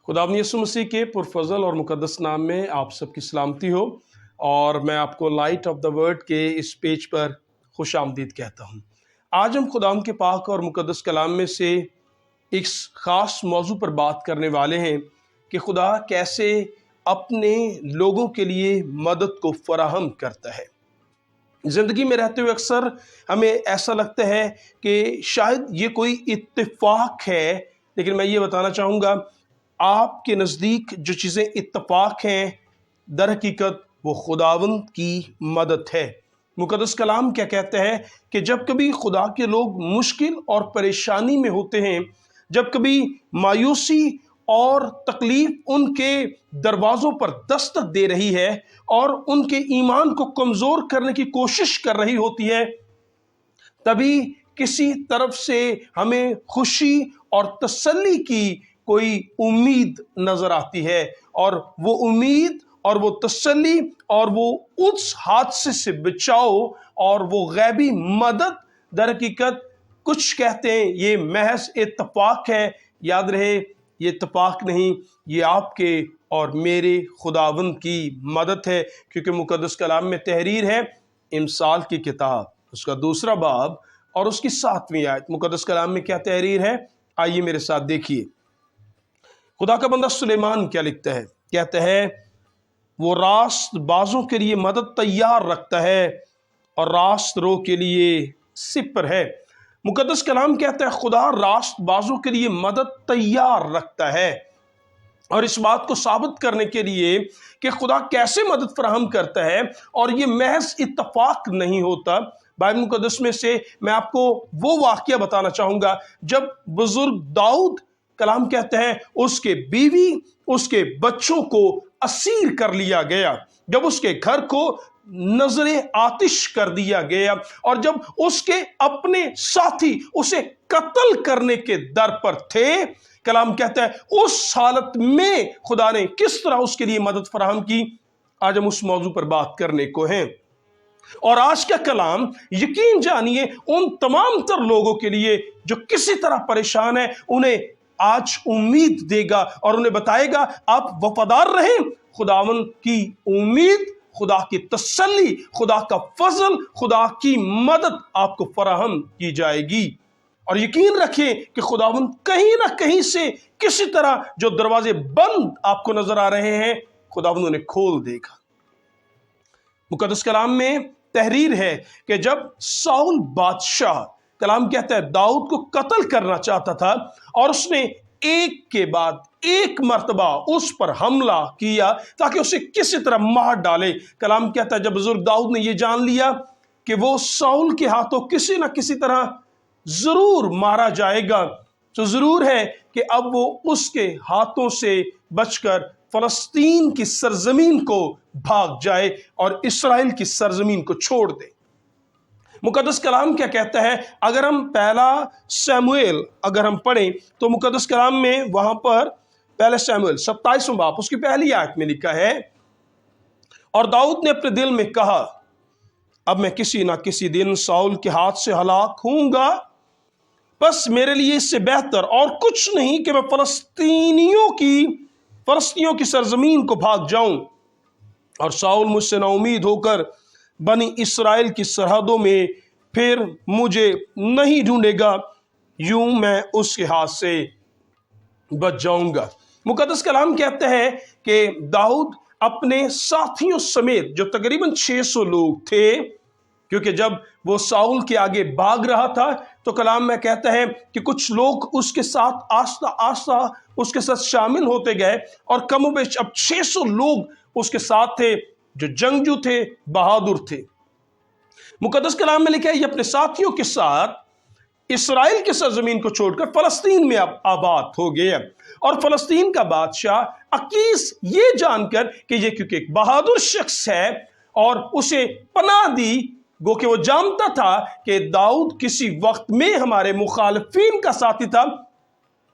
खुदावंद यीशु मसीह के पुरफजल और मुकद्दस नाम में आप सबकी सलामती हो। और मैं आपको लाइट ऑफ द वर्ड के इस पेज पर खुश आमदीद कहता हूँ। आज हम खुदावंद के पाक और मुकद्दस कलाम में से एक ख़ास मौजू पर बात करने वाले हैं कि खुदा कैसे अपने लोगों के लिए मदद को फराहम करता है। ज़िंदगी में रहते हुए अक्सर हमें ऐसा लगता है कि शायद ये कोई इत्तेफाक है, लेकिन मैं ये बताना चाहूँगा आपके नज़दीक जो चीज़ें इत्तेफाक हैं दर हकीकत वो खुदावंद की मदद है। मुकद्दस कलाम क्या कहता है कि जब कभी खुदा के लोग मुश्किल और परेशानी में होते हैं, जब कभी मायूसी और तकलीफ उनके दरवाज़ों पर दस्तक दे रही है और उनके ईमान को कमज़ोर करने की कोशिश कर रही होती है, तभी किसी तरफ से हमें खुशी और तसल्ली की कोई उम्मीद नज़र आती है। और वो उम्मीद और वो तसल्ली और वो उस हादसे से बचाओ और वो गैबी मदद दर हकीकत कुछ कहते हैं ये महज इत्तफाक है। याद रहे ये इत्तफाक नहीं, ये आपके और मेरे खुदावंद की मदद है, क्योंकि मुकद्दस कलाम में तहरीर है इमसाल की किताब उसका 2 बाब और उसकी 7वीं आयत। मुकद्दस कलाम में क्या तहरीर है, आइए मेरे साथ देखिए। खुदा का बंदा सुलेमान क्या लिखता है, कहता है वो रास्त बाजों के लिए मदद तैयार रखता है और रास्त रो के लिए सिपर है। मुकद्दस कलाम कहता है खुदा रास्त बाजों के लिए मदद तैयार रखता है। और इस बात को साबित करने के लिए कि खुदा कैसे मदद फराहम करता है और ये महज इत्तफाक नहीं होता, बाइबल मुकद्दस में से मैं आपको वो वाक़या बताना चाहूँगा जब बुजुर्ग दाऊद कलाम कहते हैं उसके बीवी उसके बच्चों को असीर कर लिया गया, जब उसके घर को नजरे आतिश कर दिया गया और जब उसके अपने साथी उसे कत्ल करने के दर पर थे, कलाम कहता है उस हालत में खुदा ने किस तरह उसके लिए मदद फराहम की। आज हम उस मौजू पर बात करने को हैं। और आज का कलाम यकीन जानिए उन तमाम तर लोगों के लिए जो किसी तरह परेशान है, उन्हें आज उम्मीद देगा और उन्हें बताएगा आप वफादार रहें। खुदावंद की उम्मीद, खुदा की तसल्ली, खुदा का फजल, खुदा की मदद आपको फराहम की जाएगी। और यकीन रखें कि खुदावंद कहीं ना कहीं से किसी तरह जो दरवाजे बंद आपको नजर आ रहे हैं, खुदावंद उन्हें खोल देगा। मुकद्दस कलाम में तहरीर है कि जब साउल बादशाह कलाम कहता है दाऊद को कत्ल करना चाहता था और उसने एक के बाद एक मर्तबा उस पर हमला किया ताकि उसे किसी तरह मार डाले। कलाम कहता है जब बुजुर्ग दाऊद ने यह जान लिया कि वो साउल के हाथों किसी न किसी तरह जरूर मारा जाएगा, तो जरूर है कि अब वो उसके हाथों से बचकर फलस्तीन की सरजमीन को भाग जाए और इस्राएल की सरजमीन को छोड़ दे। मुकद्दस कलाम क्या कहता है, अगर हम पहला शमूएल अगर हम पढ़ें तो मुकद्दस कलाम में वहां पर पहला शमूएल 27वां बाब उसकी पहली आयत में लिखा है, और दाऊद ने अपने दिल में कहा अब मैं किसी ना किसी दिन साउल के हाथ से हलाक होऊंगा, बस मेरे लिए इससे बेहतर और कुछ नहीं कि मैं फलस्तीनियों की सरजमीन को भाग जाऊं और साउल मुझसे नाउमीद होकर बनी इस्राएल की सरहदों में फिर मुझे नहीं ढूंढेगा, यूं मैं उसके हाथ से बच जाऊंगा। मुकद्दस कलाम कहते हैं कि दाऊद अपने साथियों समेत जो तकरीबन 600 लोग थे, क्योंकि जब वो साउल के आगे भाग रहा था तो कलाम में कहता है कि कुछ लोग उसके साथ आस्ता आस्ता उसके साथ शामिल होते गए और कमोबेश अब 600 लोग उसके साथ थे जो जंगजू थे, बहादुर थे। मुकद्दस कलाम में लिखा है ये अपने साथियों के साथ इस्राएल की सरजमीन को छोड़कर फलस्तीन में आबाद हो गया। और फलस्तीन का बादशाह अकीस ये जानकर कि ये क्योंकि एक बहादुर शख्स है और उसे पनाह दी, गो कि वो जानता था कि दाऊद किसी वक्त में हमारे मुखालिफिन का साथी था,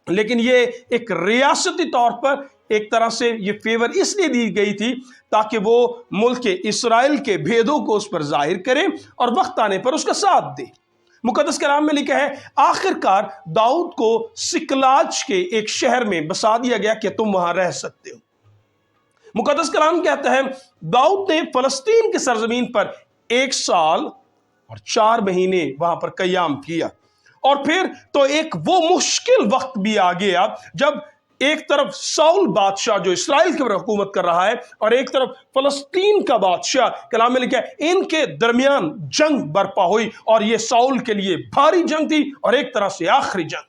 लेकिन ये एक रियासती तौर पर एक तरह से ये फेवर इसलिए दी गई थी ताकि वो मुल्क इस्राएल के भेदों को उस पर जाहिर करे और वक्त आने पर उसका साथ दे। मुकद्दस कलाम में लिखा है आखिरकार दाऊद को सिकलाज के एक शहर में बसा दिया गया कि तुम वहां रह सकते हो। मुकद्दस कलाम कहता है दाऊद ने फलस्तीन की सरजमीन पर 1 साल और 4 महीने वहां पर कयाम किया। और फिर तो एक वो मुश्किल वक्त भी आ गया जब एक तरफ साउल बादशाह जो इस्राएल के ऊपर हुकूमत कर रहा है और एक तरफ फलस्तीन का बादशाह, कलाम में लिखा है इनके दरमियान जंग बर्पा हुई और ये साउल के लिए भारी जंग थी और एक तरह से आखिरी जंग।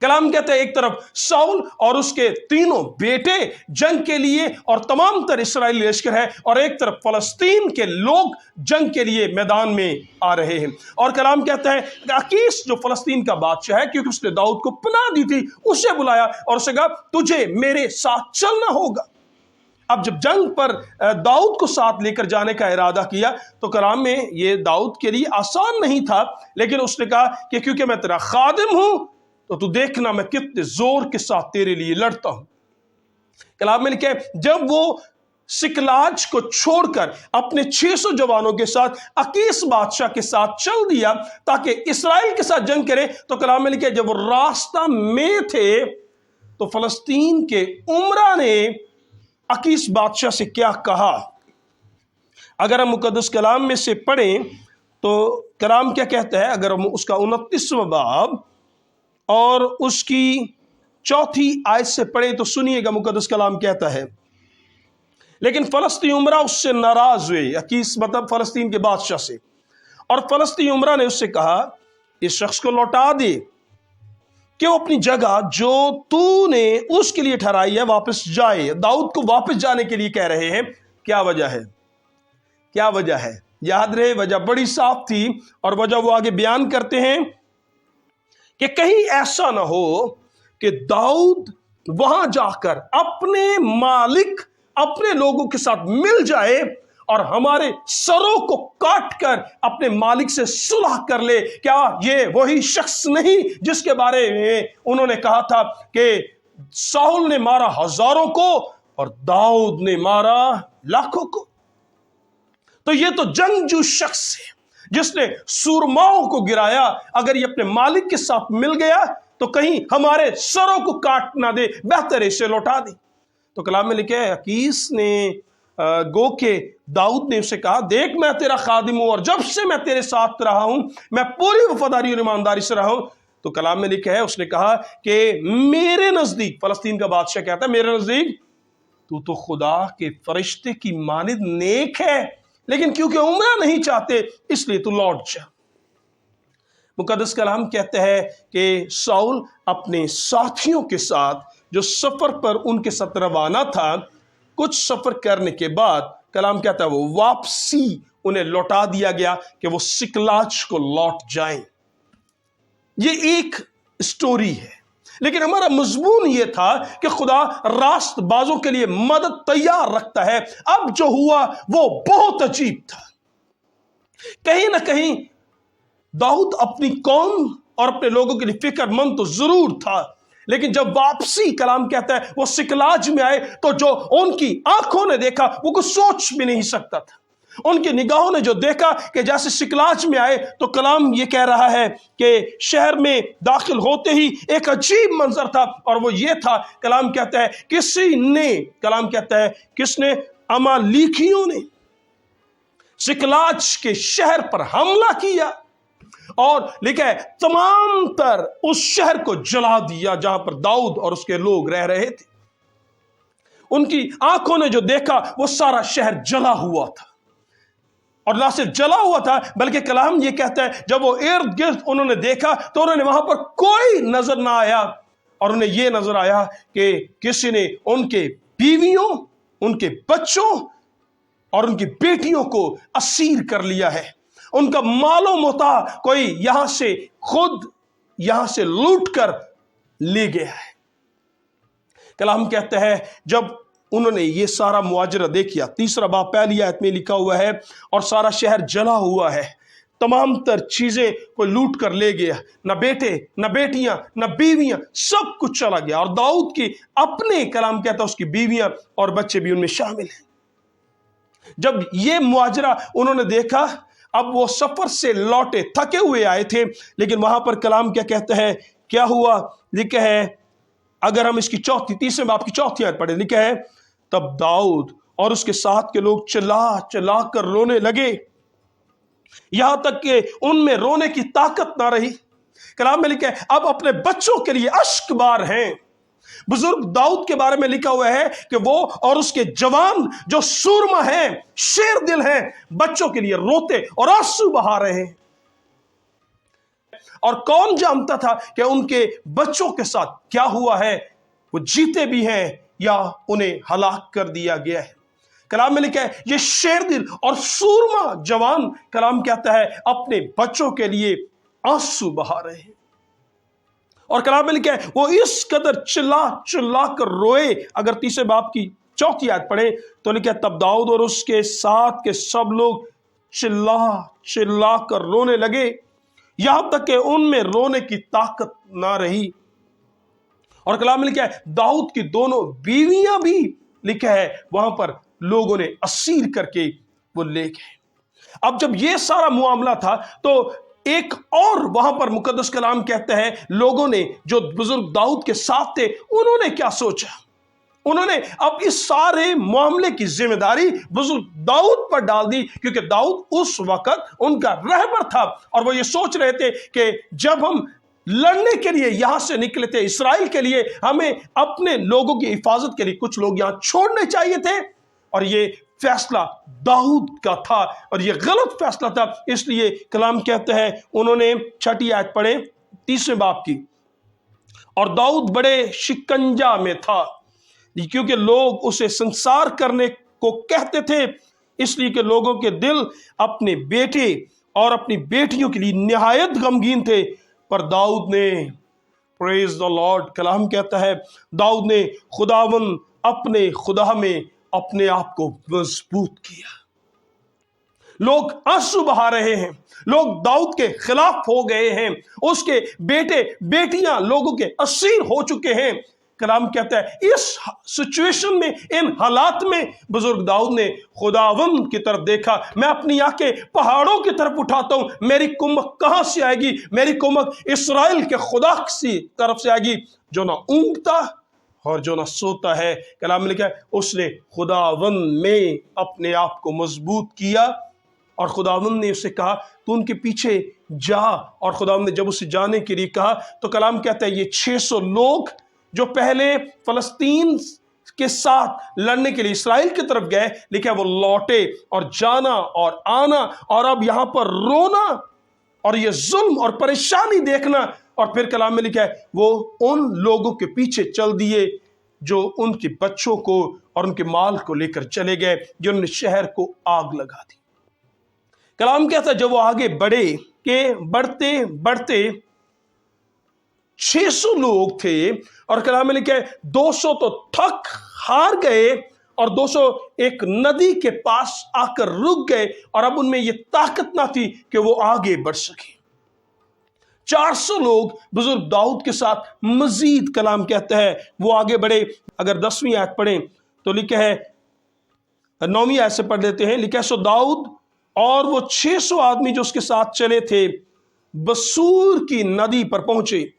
कलाम कहता है एक तरफ साउल और उसके 3 बेटे जंग के लिए और तमाम तर इस्राएली लश्कर है और एक तरफ फलस्तीन के लोग जंग के लिए मैदान में आ रहे हैं। और कलाम कहता है अकीस जो फलस्तीन का बादशाह है, क्योंकि उसने दाऊद को पनाह दी थी, उसे बुलाया और उसे कहा तुझे मेरे साथ चलना होगा। अब जब जंग पर दाऊद को साथ लेकर जाने का इरादा किया तो कलाम में ये दाऊद के लिए आसान नहीं था, लेकिन उसने कहा कि क्योंकि मैं तेरा खादिम हूं तो तू देखना मैं कितने जोर के साथ तेरे लिए लड़ता हूं। कलाम में लिखा है जब वो सिकलाज को छोड़कर अपने 600 जवानों के साथ अकीस बादशाह के साथ चल दिया ताकि इस्राएल के साथ जंग करे, तो कलाम में लिखा है जब वो रास्ता में थे तो फलस्तीन के उमरा ने अकीस बादशाह से क्या कहा। अगर हम मुकद्दस कलाम में से पढ़ें तो कलाम क्या कहता है, अगर हम उसका 29वां बाब और उसकी 4थी आयत से पढ़े तो सुनिएगा मुकद्दस कलाम कहता है लेकिन फलस्तीन उमरा उससे नाराज हुए, अकीस मतलब फलस्तीन के बादशाह से, और फलस्तीन उमरा ने उससे कहा इस शख्स को लौटा दे कि वो अपनी जगह जो तूने उसके लिए ठहराई है वापस जाए। दाऊद को वापस जाने के लिए कह रहे हैं। क्या वजह है? क्या वजह है? याद रहे वजह बड़ी साफ थी और वजह वो आगे बयान करते हैं कि कहीं ऐसा ना हो कि दाऊद वहां जाकर अपने मालिक अपने लोगों के साथ मिल जाए और हमारे सरों को काट कर अपने मालिक से सुलह कर ले। क्या ये वही शख्स नहीं जिसके बारे में उन्होंने कहा था कि साउल ने मारा हजारों को और दाऊद ने मारा लाखों को? तो ये तो जंगजू शख्स है जिसने सूरमाओं को गिराया। अगर ये अपने मालिक के साथ मिल गया तो कहीं हमारे सरों को काट ना दे, बेहतर इसे लौटा दे। तो कलाम में लिखे अकीस ने गो के दाऊद ने उसे कहा देख मैं तेरा खादिम हूं और जब से मैं तेरे साथ रहा हूं मैं पूरी वफादारी और ईमानदारी से रहा हूं। तो कलाम में लिखा है उसने कहा कि मेरे नजदीक, फलस्तीन का बादशाह कहता है मेरे नजदीक तू तो खुदा के फरिश्ते की मानिद नेक है, लेकिन क्योंकि उमरा नहीं चाहते इसलिए तू लौट जा। मुकद्दस कलाम कहता है कि साउल अपने साथियों के साथ जो सफर पर उनके साथ रवाना था, कुछ सफर करने के बाद कलाम कहता है वो वापसी उन्हें लौटा दिया गया कि वो सिकलाज को लौट जाएं। ये एक स्टोरी है, लेकिन हमारा मजमून ये था कि खुदा रास्तबाजों के लिए मदद तैयार रखता है। अब जो हुआ वो बहुत अजीब था। कहीं ना कहीं दाऊद अपनी कौम और अपने लोगों के लिए फिक्रमंद तो जरूर था, लेकिन जब वापसी कलाम कहता है वो सिकलाज में आए तो जो उनकी आंखों ने देखा वो कुछ सोच भी नहीं सकता था। उनकी निगाहों ने जो देखा कि जैसे सिकलाज में आए तो कलाम ये कह रहा है कि शहर में दाखिल होते ही एक अजीब मंजर था और वो ये था, कलाम कहता है किसी ने, कलाम कहता है किसने, अमालीकियों ने सिकलाज के शहर पर हमला किया और लिखा है तमाम तर उस शहर को जला दिया जहां पर दाऊद और उसके लोग रह रहे थे। उनकी आंखों ने जो देखा वो सारा शहर जला हुआ था, और ना सिर्फ जला हुआ था बल्कि कलाम ये कहता है जब वो इर्द गिर्द उन्होंने देखा तो उन्होंने वहां पर कोई नजर ना आया और उन्हें यह नजर आया कि किसी ने उनके बीवियों, उनके बच्चों और उनकी बेटियों को असीर कर लिया है। उनका मालो मोता कोई यहां से खुद यहां से लूट कर ले गया है। कलाम कहता है जब उन्होंने ये सारा मुआजरा देखिया, 3 बाब पहली आयत में लिखा हुआ है, और सारा शहर जला हुआ है, तमाम तर चीजें कोई लूट कर ले गया, न बेटे न बेटियां न बीवियां, सब कुछ चला गया। और दाऊद की अपने, कलाम कहता है उसकी बीवियां और बच्चे भी उनमें शामिल हैं। जब ये मुआजरा उन्होंने देखा, अब वो सफर से लौटे, थके हुए आए थे, लेकिन वहां पर कलाम क्या कहता है, क्या हुआ, लिखा है, अगर हम इसकी तीसरे बाब की चौथी आयत पढ़े, लिखा है, तब दाऊद और उसके साथ के लोग चिल्ला चिल्ला कर रोने लगे, यहां तक कि उनमें रोने की ताकत ना रही। कलाम में लिखा है, अब अपने बच्चों के लिए अश्कबार हैं। बुजुर्ग दाऊद के बारे में लिखा हुआ है कि वो और उसके जवान जो सूरमा हैं, शेर दिल हैं, बच्चों के लिए रोते और आंसू बहा रहे हैं। और कौन जानता था कि उनके बच्चों के साथ क्या हुआ है, वो जीते भी हैं या उन्हें हलाक कर दिया गया है। कलाम में लिखा है, ये शेर दिल और सूरमा जवान, कलाम कहता है, अपने बच्चों के लिए आंसू बहा रहे हैं। और कलाम में लिखा है, वो इस कदर चिल्ला चिल्ला कर रोए। अगर तीसरे बाब की चौथी आयत पढ़े तो लिखा है, तब दाऊद और उसके साथ के सब लोग चिल्ला चिल्ला कर रोने लगे, यहां तक कि उनमें रोने की ताकत ना रही। और कलाम में लिखा है, दाऊद की दोनों बीवियां भी, लिखा है, वहां पर लोगों ने असीर करके वो ले गए। अब जब ये सारा मामला था तो एक और वहां पर मुकद्दस कलाम कहता है, लोगों ने जो बुजुर्ग दाऊद के साथ थे, उन्होंने क्या सोचा, उन्होंने अब इस सारे मामले की जिम्मेदारी बुजुर्ग दाऊद पर डाल दी, क्योंकि दाऊद उस वक्त उनका रहबर था। और वो ये सोच रहे थे कि जब हम लड़ने के लिए यहां से निकले थे इस्राएल के लिए, हमें अपने लोगों की हिफाजत के लिए कुछ लोग यहां छोड़ने चाहिए थे। और ये फैसला दाऊद का था और ये गलत फैसला था। इसलिए कलाम कहते हैं, उन्होंने छठी आयत पढ़े तीसरे बाब की, और दाऊद बड़े शिकंजा में था, क्योंकि लोग उसे संसार करने को कहते थे, इसलिए कि लोगों के दिल अपने बेटे और अपनी बेटियों के लिए निहायत गमगीन थे। पर दाऊद ने, प्रेज द लॉर्ड, कलाम कहता है, दाऊद ने खुदावन अपने खुदा में अपने आप को मजबूत किया। लोग आंसू बहा रहे हैं, लोग दाऊद के खिलाफ हो गए हैं, उसके बेटे बेटियां लोगों के असीर हो चुके हैं। कलाम कहता है, इस सिचुएशन में, इन हालात में बुजुर्ग दाऊद ने खुदावन की तरफ देखा। मैं अपनी आंखें पहाड़ों की तरफ उठाता हूं, मेरी कुमक कहां से आएगी, मेरी कुमक इस्राएल के खुदा की तरफ से आएगी, जो ना ऊँघता और जो ना सोता है। कलाम में लिखा है, उसने खुदावन में अपने आप को मजबूत किया। और खुदावन ने उससे कहा, तू उनके पीछे जा। और खुदावन ने जब उसे जाने के लिए कहा तो कलाम कहता है, ये 600 लोग जो पहले फलस्तीन के साथ लड़ने के लिए इस्राएल की तरफ गए, लिखा है, वो लौटे और जाना और आना, और अब यहां पर रोना और ये जुल्म और परेशानी देखना। और फिर कलाम में लिखा है, वो उन लोगों के पीछे चल दिए जो उनके बच्चों को और उनके माल को लेकर चले गए, जिन्होंने शहर को आग लगा दी। कलाम कहता है, जब वो आगे बढ़े के बढ़ते बढ़ते 600 लोग थे, और कलाम में लिखा है 200 तो थक हार गए, और 200 एक नदी के पास आकर रुक गए, और अब उनमें ये ताकत ना थी कि वो आगे बढ़ सके। 400 लोग बुजुर्ग दाऊद के साथ मजीद, कलाम कहता है, वो आगे बढ़े। अगर 10वीं आयत पढ़ें तो लिखा है, 9वीं आयत से पढ़ लेते हैं, लिखा है, सो दाऊद और वो 600 आदमी जो उसके साथ चले थे बसूर की नदी पर पहुंचे,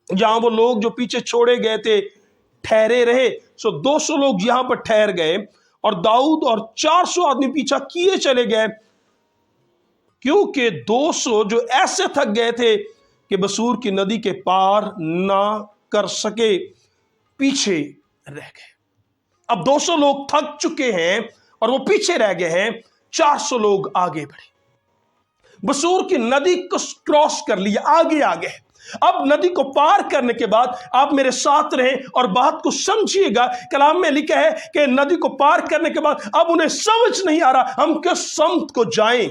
जहां वो लोग जो पीछे छोड़े गए थे ठहरे रहे। सो 200 लोग यहां पर ठहर गए, और दाऊद और 400 आदमी पीछा किए चले गए, क्योंकि 200 जो ऐसे थक गए थे कि बसूर की नदी के पार ना कर सके, पीछे रह गए। अब 200 लोग थक चुके हैं और वो पीछे रह गए हैं, 400 लोग आगे बढ़े, बसूर की नदी को क्रॉस कर लिया, आगे आ गए। अब नदी को पार करने के बाद, आप मेरे साथ रहें और बात को समझिएगा। कलाम में लिखा है कि नदी को पार करने के बाद अब उन्हें समझ नहीं आ रहा हम किस समत को जाएं।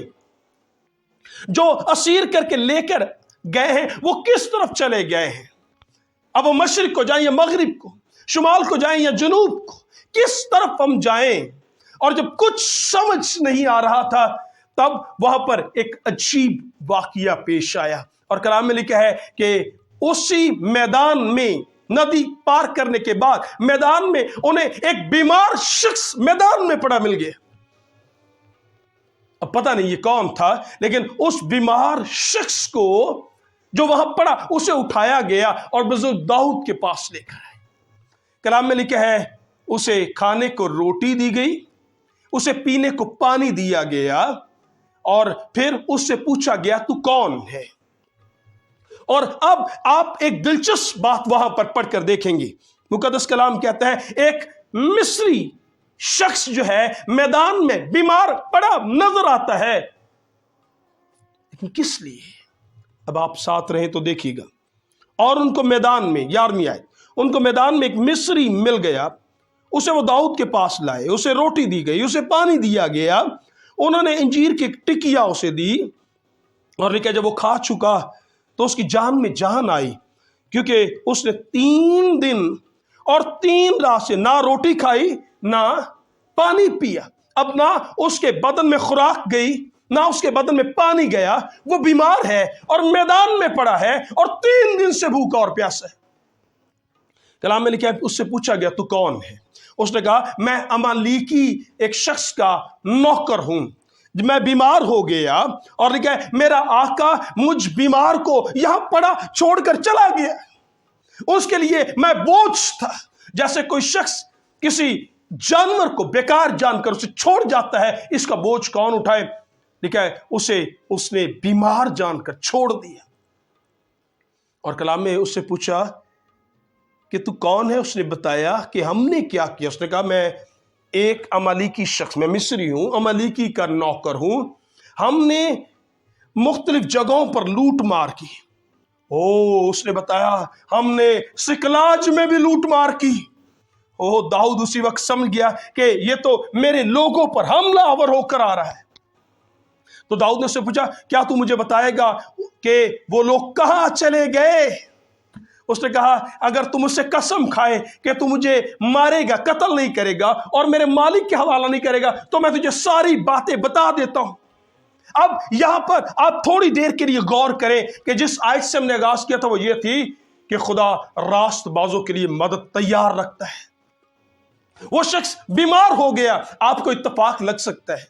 जो असीर करके लेकर गए हैं वो किस तरफ चले गए हैं। अब वो मशरिक को जाएं या मगरिब को, शुमाल को जाएं या जनूब को, किस तरफ हम जाएं। और जब कुछ समझ नहीं आ रहा था, तब वहां पर एक अजीब वाकया पेश आया। और कलाम में लिखा है कि उसी मैदान में, नदी पार करने के बाद मैदान में, उन्हें एक बीमार शख्स मैदान में पड़ा मिल गया। अब पता नहीं ये कौन था, लेकिन उस बीमार शख्स को जो वहां पड़ा उसे उठाया गया और बुजुर्ग दाऊद के पास लेकर आए। कलाम में लिखा है उसे खाने को रोटी दी गई, उसे पीने को पानी दिया गया और फिर उससे पूछा गया तू कौन है। और अब आप एक दिलचस्प बात वहां पर पढ़कर देखेंगे। मुकद्दस कलाम कहता है एक मिस्री शख्स जो है मैदान में बीमार पड़ा नजर आता है, लेकिन किस लिए? अब आप साथ रहे तो देखिएगा। और उनको मैदान में 11वीं आयत, उनको मैदान में एक मिस्री मिल गया, उसे वो दाऊद के पास लाए, उसे रोटी दी गई, उसे पानी दिया गया, उन्होंने इंजीर की टिकिया उसे दी और लिखा जब वो खा चुका तो उसकी जान में जान आई, क्योंकि उसने 3 दिन और 3 रात से ना रोटी खाई ना पानी पिया। अब ना उसके बदन में खुराक गई ना उसके बदन में पानी गया, वो बीमार है और मैदान में पड़ा है और 3 दिन से भूखा और प्यासा है। कलाम में लिखा है उससे पूछा गया तू कौन है? उसने कहा मैं अमालीकी एक शख्स का नौकर हूं, मैं बीमार हो गया और लिखा है मेरा आका मुझ बीमार को यहां पड़ा छोड़कर चला गया, उसके लिए मैं बोझ था। जैसे कोई शख्स किसी जानवर को बेकार जानकर उसे छोड़ जाता है, इसका बोझ कौन उठाए? लिखा है उसने बीमार जानकर छोड़ दिया। और कलाम में उससे पूछा कि तू कौन है? उसने बताया कि हमने क्या किया। उसने कहा मैं एक अमालीकी शख्स, मैं मिस्री हूं, अमालीकी का नौकर हूं, हमने मुख्तलिफ जगहों पर लूट मार की। उसने बताया हमने सिकलाज में भी लूट मार की। दाऊद उसी वक्त समझ गया कि ये तो मेरे लोगों पर हमलावर होकर आ रहा है। तो दाऊद ने उससे पूछा क्या तू मुझे बताएगा कि वो लोग कहां चले गए? उसने कहा अगर तुम मुझसे कसम खाए कि तू मुझे मारेगा, कत्ल नहीं करेगा और मेरे मालिक के हवाला नहीं करेगा, तो मैं तुझे सारी बातें बता देता हूं। अब यहां पर आप थोड़ी देर के लिए गौर करें कि जिस आयत से हमने आगाज किया था वो ये थी कि खुदा रास्तबाजों के लिए मदद तैयार रखता है। वो शख्स बीमार हो गया, आपको इत्तफाक लग सकता है।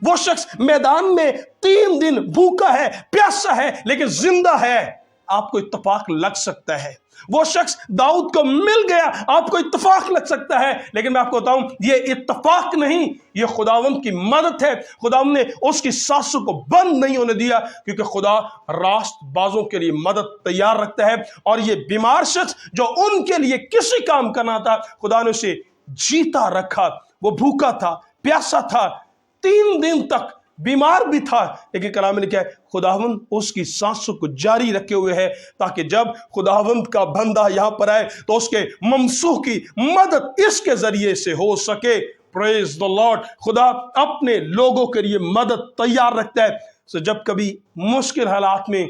वो शख्स मैदान में 3 दिन भूखा है, प्यासा है, लेकिन जिंदा है, आपको इत्तफाक लग सकता है। वो शख्स दाऊद को मिल गया, आपको इत्तफाक लग सकता है, लेकिन मैं आपको बताऊं ये इत्तफाक नहीं, ये खुदावंद की मदद है। खुदावंद ने उसकी सांसों को बंद नहीं होने दिया, क्योंकि खुदा रास्तबाजों के लिए मदद तैयार रखता है। और ये बीमार शख्स जो उनके लिए किसी काम करना था, खुदा ने उसे जीता रखा। वो भूखा था, प्यासा था, 3 दिन तक बीमार भी था, लेकिन कलाम में लिखा है खुदावंद उसकी सांसों को जारी रखे हुए है, ताकि जब खुदावंद का बंदा यहां पर आए तो उसके ममसूह की मदद इसके जरिए से हो सके। Praise the Lord. खुदा अपने लोगों के लिए मदद तैयार रखता है। तो जब कभी मुश्किल हालात में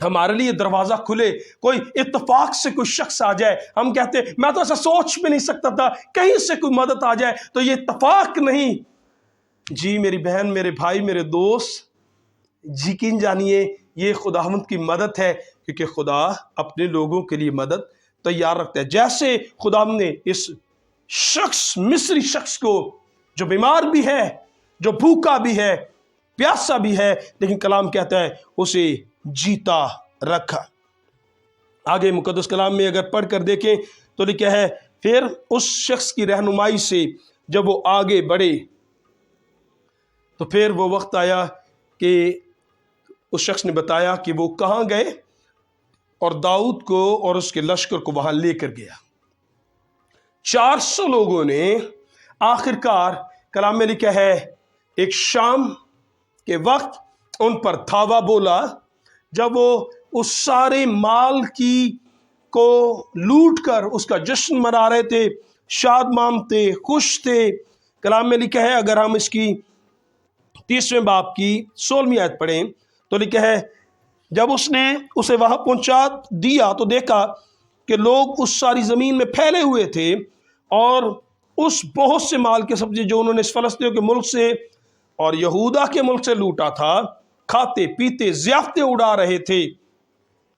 हमारे लिए दरवाजा खुले, कोई इत्तेफाक से कोई शख्स आ जाए, हम कहते हैं मैं तो ऐसा सोच भी नहीं सकता था, कहीं से कोई मदद आ जाए, तो ये इत्तेफाक नहीं जी मेरी बहन, मेरे भाई, मेरे दोस्त, यकीन जानिए ये खुदावंद की मदद है, क्योंकि खुदा अपने लोगों के लिए मदद तैयार रखता है। जैसे खुदा ने इस शख्स, मिस्री शख्स को जो बीमार भी है, जो भूखा भी है, प्यासा भी है, लेकिन कलाम कहता है उसे जीता रखा। आगे मुकद्दस कलाम में अगर पढ़ कर देखें तो लिखा है फिर उस शख्स की रहनुमाई से जब वो आगे बढ़े तो फिर वो वक्त आया कि उस शख्स ने बताया कि वो कहाँ गए और दाऊद को और उसके लश्कर को वहां लेकर गया। 400 लोगों ने आखिरकार कलाम में लिखा है एक शाम के वक्त उन पर धावा बोला, जब वो उस सारे माल की को लूट कर उसका जश्न मना रहे थे, शादमाम थे, खुश थे। कलाम में लिखा है अगर हम इसकी 30वें बाब की 16वीं आयत पढ़ें तो लिखा है जब उसने उसे वहां पहुंचा दिया तो देखा कि लोग उस सारी जमीन में फैले हुए थे और उस बहुत से माल के सब्जी जो उन्होंने इस फलस्तीनियों के मुल्क से और यहूदा के मुल्क से लूटा था, खाते पीते ज़ियाफ़तें उड़ा रहे थे।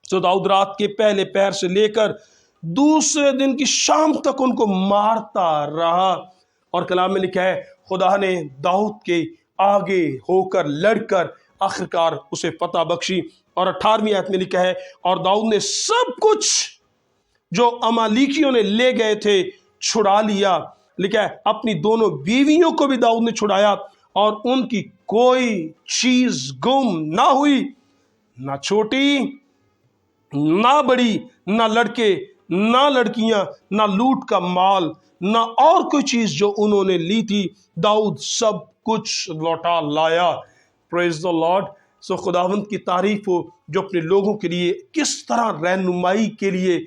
तो दाऊद रात के पहले पहर से लेकर दूसरे दिन की शाम तक उनको मारता रहा। और कलाम में लिखा है खुदा ने दाऊद के आगे होकर लड़कर आखिरकार उसे फतह बख्शी। और 18वीं आयत में लिखा है, और दाऊद ने सब कुछ जो अमालिकियों ने ले गए थे छुड़ा लिया। लिखा है अपनी दोनों बीवियों को भी दाऊद ने छुड़ाया, और उनकी कोई चीज गुम ना हुई, ना छोटी ना बड़ी, ना लड़के ना लड़कियां, ना लूट का माल, ना और कोई चीज जो उन्होंने ली थी, दाऊद सब कुछ लौटा लाया। Praise the Lord. सो खुदावंद की तारीफ हो जो अपने लोगों के लिए किस तरह रहनुमाई के लिए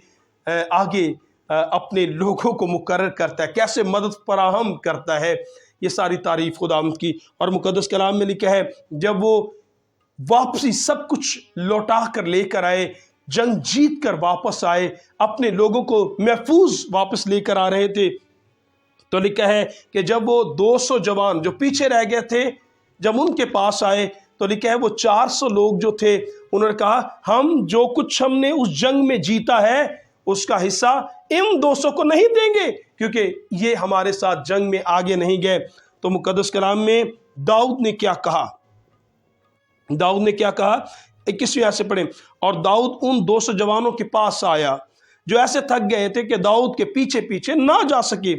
आगे अपने लोगों को मुकर्रर करता है, कैसे मदद फराहम करता है। ये सारी तारीफ खुदावंद की। और मुकद्दस कलाम में लिखा है, जब वो वापसी सब कुछ लौटा कर लेकर आए, जंग जीत कर वापस आए, अपने लोगों को महफूज वापस लेकर आ रहे थे, तो लिखा है कि जब वो 200 जवान जो पीछे रह गए थे जब उनके पास आए, तो लिखा है वो 400 लोग जो थे उन्होंने कहा, हम जो कुछ हमने उस जंग में जीता है उसका हिस्सा इन 200 को नहीं देंगे, क्योंकि ये हमारे साथ जंग में आगे नहीं गए। तो मुकद्दस कलाम में दाऊद ने क्या कहा, दाऊद ने क्या कहा, 21वीं आयत से पढ़ें। और दाऊद उन 200 जवानों के पास आया जो ऐसे थक गए थे कि दाऊद के पीछे पीछे ना जा सके,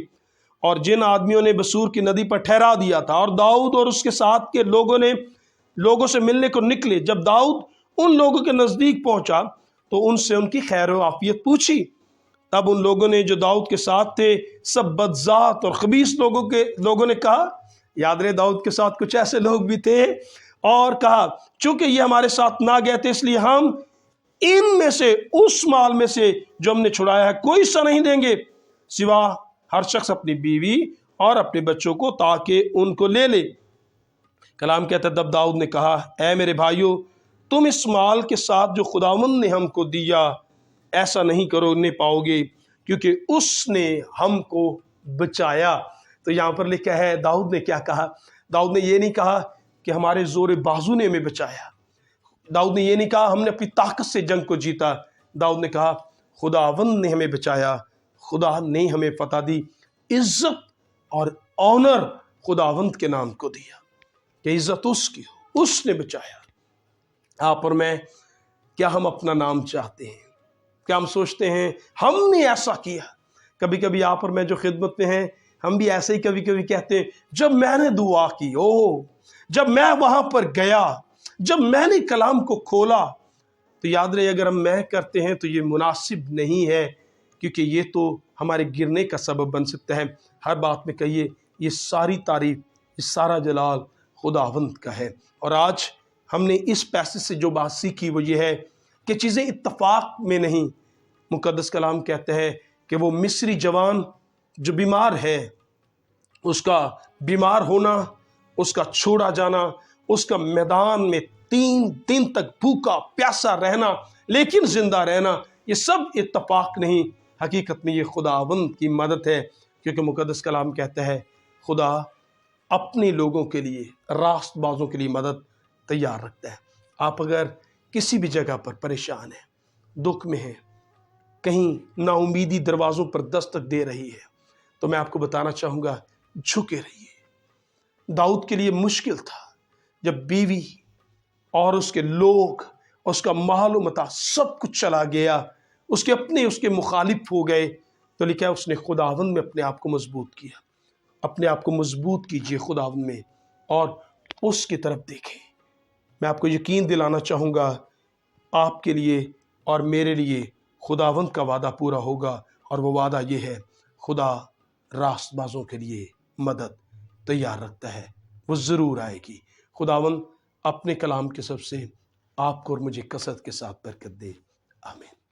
और जिन आदमियों ने बसूर की नदी पर ठहरा दिया था। और दाऊद और उसके साथ के लोगों से मिलने को निकले। जब दाऊद उन लोगों के नजदीक पहुंचा तो उनसे उनकी खैर व आफियत पूछी। तब उन लोगों ने जो दाऊद के साथ थे, सब बदजात और खबीस लोगों ने कहा, याद रहे दाऊद के साथ कुछ ऐसे लोग भी थे, और कहा चूंकि ये हमारे साथ ना गए थे इसलिए हम इनमें से उस माल में से जो हमने छुड़ाया है कोई सा नहीं देंगे, सिवा हर शख्स अपनी बीवी और अपने बच्चों को, ताकि उनको ले ले। कलाम कहता है, तब दाऊद ने कहा, ऐ मेरे भाइयों, तुम इस माल के साथ जो खुदावंद ने हमको दिया ऐसा नहीं करोगे पाओगे, क्योंकि उसने हमको बचाया। तो यहाँ पर लिखा है दाऊद ने क्या कहा, दाऊद ने ये नहीं कहा कि हमारे जोर बाजू ने हमें बचाया, दाऊद ने ये नहीं कहा हमने अपनी ताकत से जंग को जीता, दाऊद ने कहा खुदावंद ने हमें बचाया, खुदा ने हमें फतह दी, इज्जत और ऑनर खुदावंद के नाम को दिया कि इज्जत उसकी हो, उसने बचाया। आप और मैं, क्या हम अपना नाम चाहते हैं? क्या हम सोचते हैं हमने ऐसा किया? कभी कभी आप और मैं जो खिदमत में हैं, हम भी ऐसे ही कभी कभी कहते हैं, जब मैंने दुआ की, जब मैं वहां पर गया, जब मैंने कलाम को खोला। तो याद रहे, अगर हम मैं करते हैं तो ये मुनासिब नहीं है, क्योंकि ये तो हमारे गिरने का सबब बन सकता है। हर बात में कहिए, ये सारी तारीफ, ये सारा जलाल खुदावंद का है। और आज हमने इस पैसेज से जो बात सीखी वो ये है कि चीज़ें इत्तफाक में नहीं। मुकद्दस कलाम कहते हैं कि वो मिस्री जवान जो बीमार है, उसका बीमार होना, उसका छोड़ा जाना, उसका मैदान में 3 दिन तक भूखा प्यासा रहना लेकिन जिंदा रहना, ये सब इत्तफाक नहीं, हकीकत में ये खुदावंद की मदद है। क्योंकि मुकद्दस कलाम कहता है खुदा अपने लोगों के लिए, रास्तबाजों के लिए मदद तैयार रखता है। आप अगर किसी भी जगह पर परेशान हैं, दुख में हैं, कहीं नाउमीदी दरवाज़ों पर दस्तक दे रही है, तो मैं आपको बताना चाहूँगा, झुके रहिए। दाऊद के लिए मुश्किल था जब बीवी और उसके लोग, उसका माल मता सब कुछ चला गया, उसके मुखालिफ हो गए। तो लिखा है उसने खुदावंद में अपने आप को मजबूत किया। अपने आप को मजबूत कीजिए खुदावंद में और उसकी तरफ देखें। मैं आपको यकीन दिलाना चाहूँगा, आपके लिए और मेरे लिए खुदावंद का वादा पूरा होगा, और वो वादा ये है, खुदा रास्तबाजों के लिए मदद तैयार रखता है, वो ज़रूर आएगी। खुदावंद अपने कलाम के सबसे आपको और मुझे कसरत के साथ बरकत दे। आमीन।